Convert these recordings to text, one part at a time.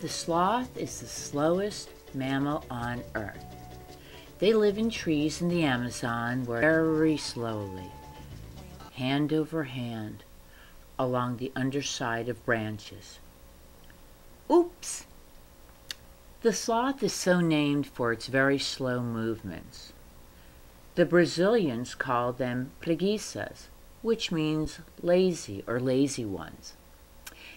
The sloth is the slowest mammal on Earth. They live in trees in the Amazon very slowly, hand over hand, along the underside of branches. Oops! The sloth is so named for its very slow movements. The Brazilians call them preguiças, which means lazy or lazy ones.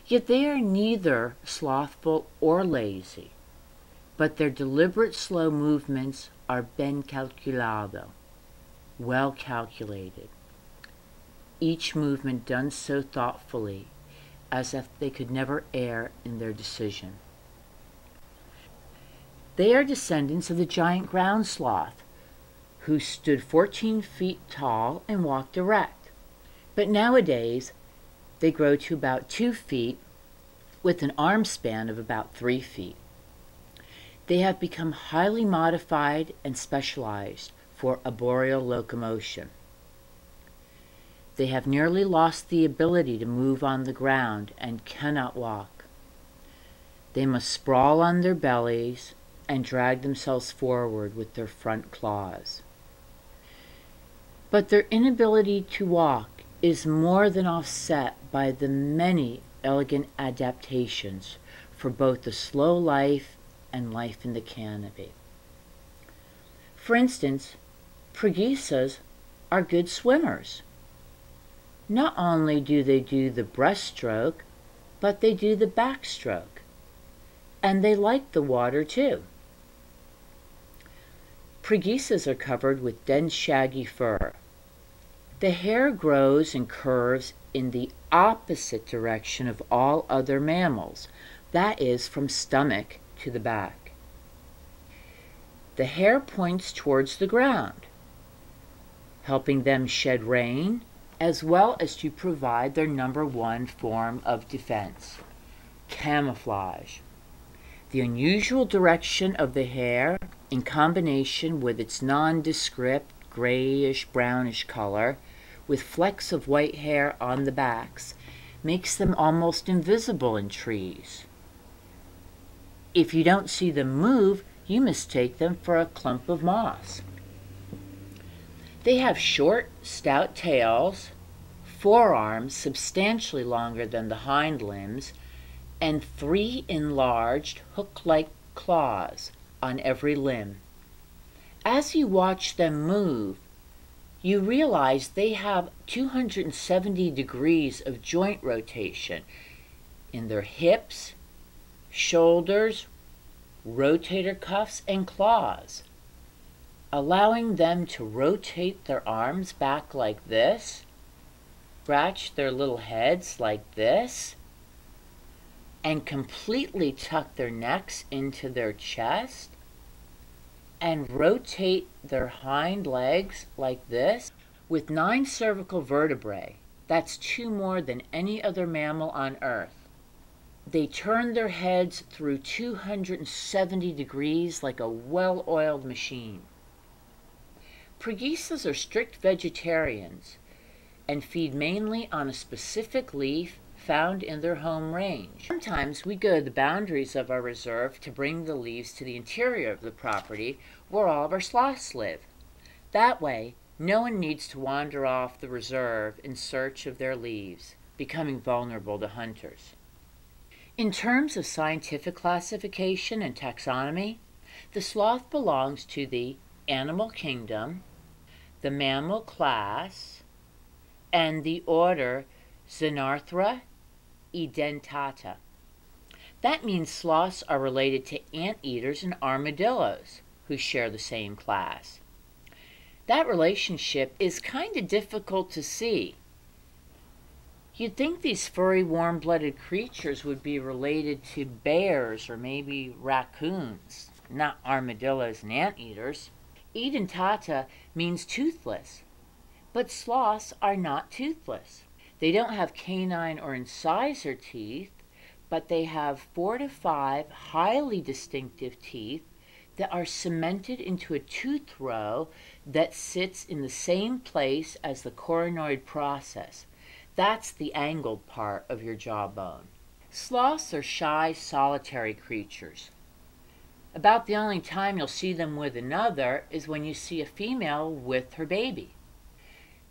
Yet they are neither slothful or lazy, but their deliberate slow movements are ben calculado, well calculated. Each movement done so thoughtfully, as if they could never err in their decision. They are descendants of the giant ground sloth, who stood 14 feet tall and walked erect. But nowadays, they grow to about 2 feet with an arm span of about 3 feet. They have become highly modified and specialized for arboreal locomotion. They have nearly lost the ability to move on the ground and cannot walk. They must sprawl on their bellies and drag themselves forward with their front claws. But their inability to walk is more than offset by the many elegant adaptations for both the slow life and life in the canopy. For instance, preguiças are good swimmers. Not only do they do the breaststroke, but they do the backstroke. And they like the water too. Preguiças are covered with dense shaggy fur. The hair grows and curves in the opposite direction of all other mammals, that is, from stomach to the back. The hair points towards the ground, helping them shed rain, as well as to provide their number one form of defense, camouflage. The unusual direction of the hair, in combination with its nondescript grayish-brownish color, with flecks of white hair on the backs, makes them almost invisible in trees. If you don't see them move, you mistake them for a clump of moss. They have short, stout tails, forearms substantially longer than the hind limbs, and 3 enlarged hook-like claws on every limb. As you watch them move, you realize they have 270 degrees of joint rotation in their hips, shoulders, rotator cuffs, and claws, allowing them to rotate their arms back like this, scratch their little heads like this, and completely tuck their necks into their chest, and rotate their hind legs like this. With 9 cervical vertebrae, that's 2 more than any other mammal on Earth. They turn their heads through 270 degrees like a well-oiled machine. Preguiças are strict vegetarians and feed mainly on a specific leaf found in their home range. Sometimes we go to the boundaries of our reserve to bring the leaves to the interior of the property where all of our sloths live. That way, no one needs to wander off the reserve in search of their leaves, becoming vulnerable to hunters. In terms of scientific classification and taxonomy, the sloth belongs to the animal kingdom, the mammal class, and the order Xenarthra edentata. That means sloths are related to anteaters and armadillos, who share the same class. That relationship is kind of difficult to see. You'd think these furry, warm-blooded creatures would be related to bears or maybe raccoons, not armadillos and anteaters. Edentata means toothless, but sloths are not toothless. They don't have canine or incisor teeth, but they have 4 to 5 highly distinctive teeth that are cemented into a tooth row that sits in the same place as the coronoid process. That's the angled part of your jawbone. Sloths are shy, solitary creatures. About the only time you'll see them with another is when you see a female with her baby.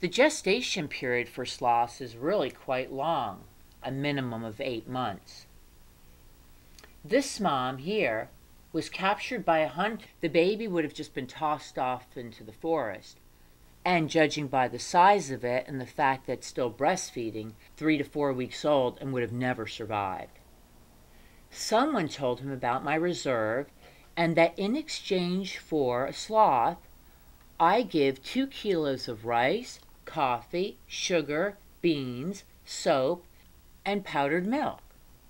The gestation period for sloths is really quite long, a minimum of 8 months. This mom here was captured by a hunter. The baby would have just been tossed off into the forest. And judging by the size of it and the fact that it's still breastfeeding, 3 to 4 weeks old, and would have never survived. Someone told him about my reserve, and that in exchange for a sloth, I give 2 kilos of rice, coffee, sugar, beans, soap, and powdered milk.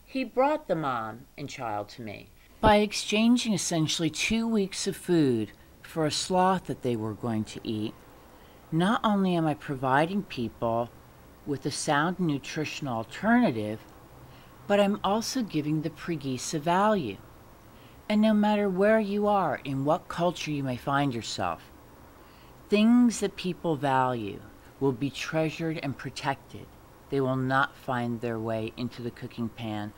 He brought the mom and child to me. By exchanging essentially 2 weeks of food for a sloth that they were going to eat, not only am I providing people with a sound nutritional alternative, but I'm also giving the preguiça value. And no matter where you are, in what culture you may find yourself, things that people value will be treasured and protected. They will not find their way into the cooking pan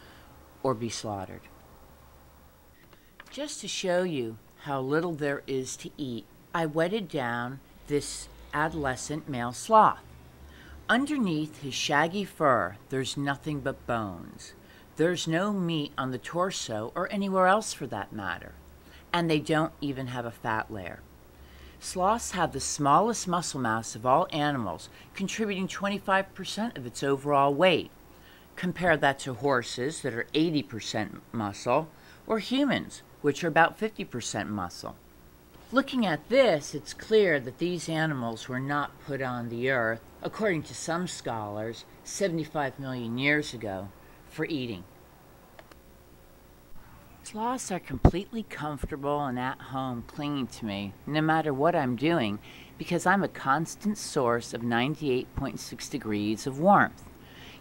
or be slaughtered. Just to show you how little there is to eat, I wetted down this adolescent male sloth. Underneath his shaggy fur, there's nothing but bones. There's no meat on the torso or anywhere else for that matter, and they don't even have a fat layer. Sloths have the smallest muscle mass of all animals, contributing 25% of its overall weight. Compare that to horses that are 80% muscle, or humans, which are about 50% muscle. Looking at this, it's clear that these animals were not put on the earth, according to some scholars, 75 million years ago, for eating. Sloths are completely comfortable and at home clinging to me, no matter what I'm doing, because I'm a constant source of 98.6 degrees of warmth.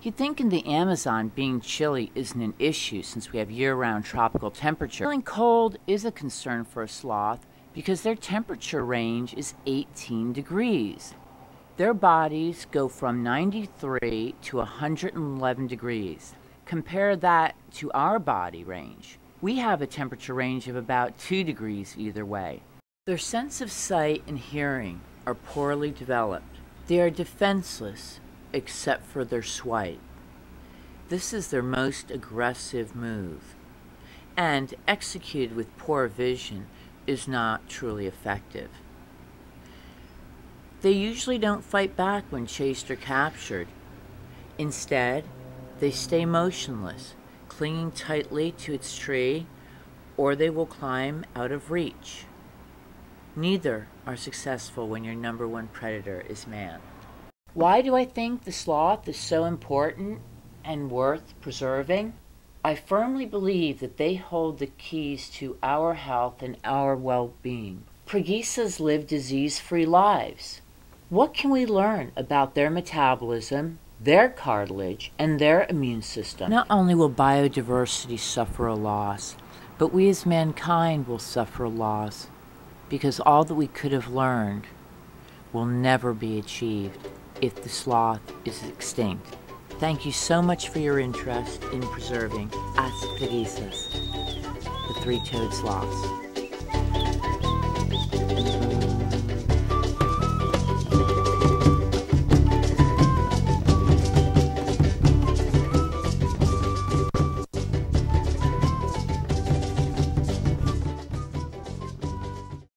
You'd think in the Amazon being chilly isn't an issue since we have year-round tropical temperature. Feeling cold is a concern for a sloth because their temperature range is 18 degrees. Their bodies go from 93 to 111 degrees. Compare that to our body range. We have a temperature range of about 2 degrees either way. Their sense of sight and hearing are poorly developed. They are defenseless except for their swipe. This is their most aggressive move, and executed with poor vision is not truly effective. They usually don't fight back when chased or captured. Instead, they stay motionless, clinging tightly to its tree, or they will climb out of reach. Neither are successful when your number one predator is man. Why do I think the sloth is so important and worth preserving? I firmly believe that they hold the keys to our health and our well-being. Preguiças live disease-free lives. What can we learn about their metabolism, their cartilage, and their immune system? Not only will biodiversity suffer a loss, but we as mankind will suffer a loss, because all that we could have learned will never be achieved if the sloth is extinct. Thank you so much for your interest in preserving as preguiças, the three-toed sloths.